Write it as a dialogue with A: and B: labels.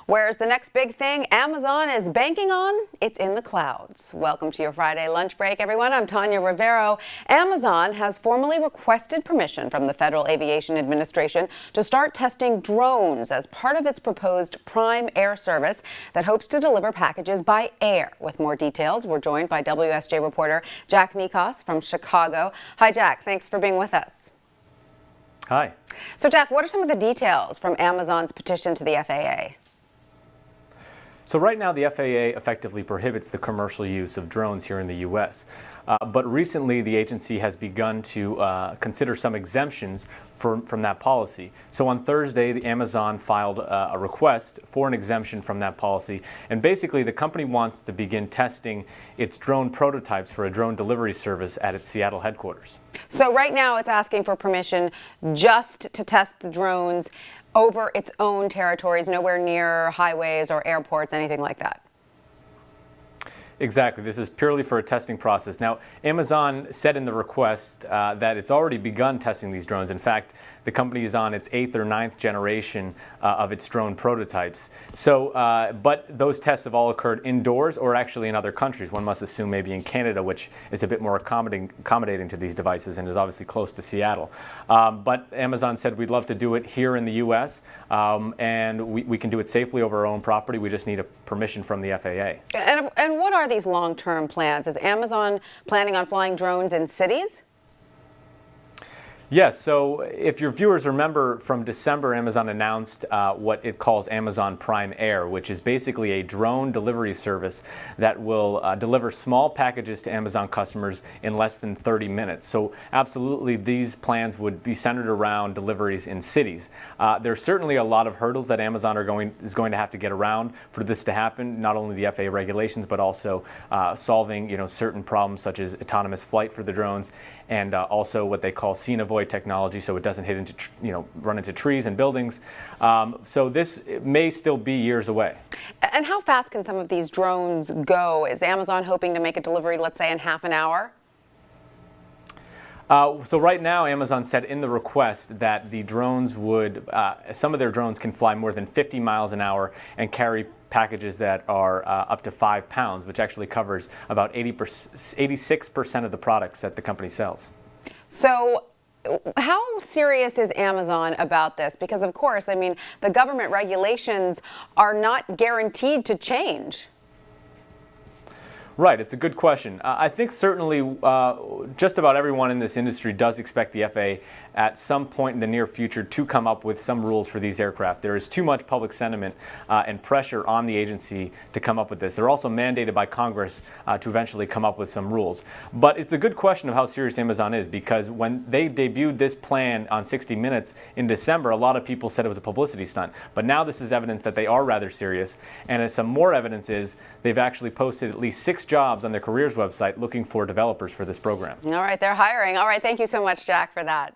A: Where's the next big thing Amazon is banking on? It's in the clouds. Welcome to your Friday lunch break, everyone. I'm Tanya Rivero. Amazon has formally requested permission from the Federal Aviation Administration to start testing drones as part of its proposed Prime Air service that hopes to deliver packages by air. With more details, we're joined by WSJ reporter Jack Nikos from Chicago. Hi, Jack. Thanks for being with us.
B: Hi.
A: So, Jack, what are some of the details from Amazon's petition to the FAA?
B: So right now the FAA effectively prohibits the commercial use of drones here in the U.S. But recently the agency has begun to consider some exemptions from that policy. So on Thursday, the Amazon filed a request for an exemption from that policy. And basically the company wants to begin testing its drone prototypes for a drone delivery service at its Seattle headquarters.
A: So right now it's asking for permission just to test the drones over its own territories, nowhere near highways or airports, anything like that.
B: Exactly. This is purely for a testing process. Now, Amazon said in the request that it's already begun testing these drones. In fact, the company is on its 8th or 9th generation of its drone prototypes. So, but those tests have all occurred indoors or actually in other countries. One must assume maybe in Canada, which is a bit more accommodating to these devices and is obviously close to Seattle. But Amazon said we'd love to do it here in the U.S. And we can do it safely over our own property. We just need a permission from the FAA.
A: And what are these long-term plans? Is Amazon planning on flying drones in cities?
B: Yes, so if your viewers remember from December, Amazon announced what it calls Amazon Prime Air, which is basically a drone delivery service that will deliver small packages to Amazon customers in less than 30 minutes. So absolutely these plans would be centered around deliveries in cities. There's certainly a lot of hurdles that Amazon is going to have to get around for this to happen, not only the FAA regulations, but also solving certain problems such as autonomous flight for the drones and also what they call scene avoid technology, so it doesn't hit into run into trees and buildings. So this may still be years away.
A: And how fast can some of these drones go? Is Amazon hoping to make a delivery, let's say, in half an hour?
B: So right now, Amazon said in the request that the drones would, some of their drones can fly more than 50 miles an hour and carry packages that are up to 5 pounds, which actually covers about 86% of the products that the company sells.
A: So how serious is Amazon about this? Because of course, I mean, the government regulations are not guaranteed to change.
B: Right, it's a good question. I think certainly just about everyone in this industry does expect the FAA at some point in the near future to come up with some rules for these aircraft. There is too much public sentiment and pressure on the agency to come up with this. They're also mandated by Congress to eventually come up with some rules. But it's a good question of how serious Amazon is, because when they debuted this plan on 60 Minutes in December, a lot of people said it was a publicity stunt. But now this is evidence that they are rather serious. And some more evidence is they've actually posted at least 6 jobs on their careers website looking for developers for this program.
A: All right, they're hiring. All right, thank you so much, Jack, for that.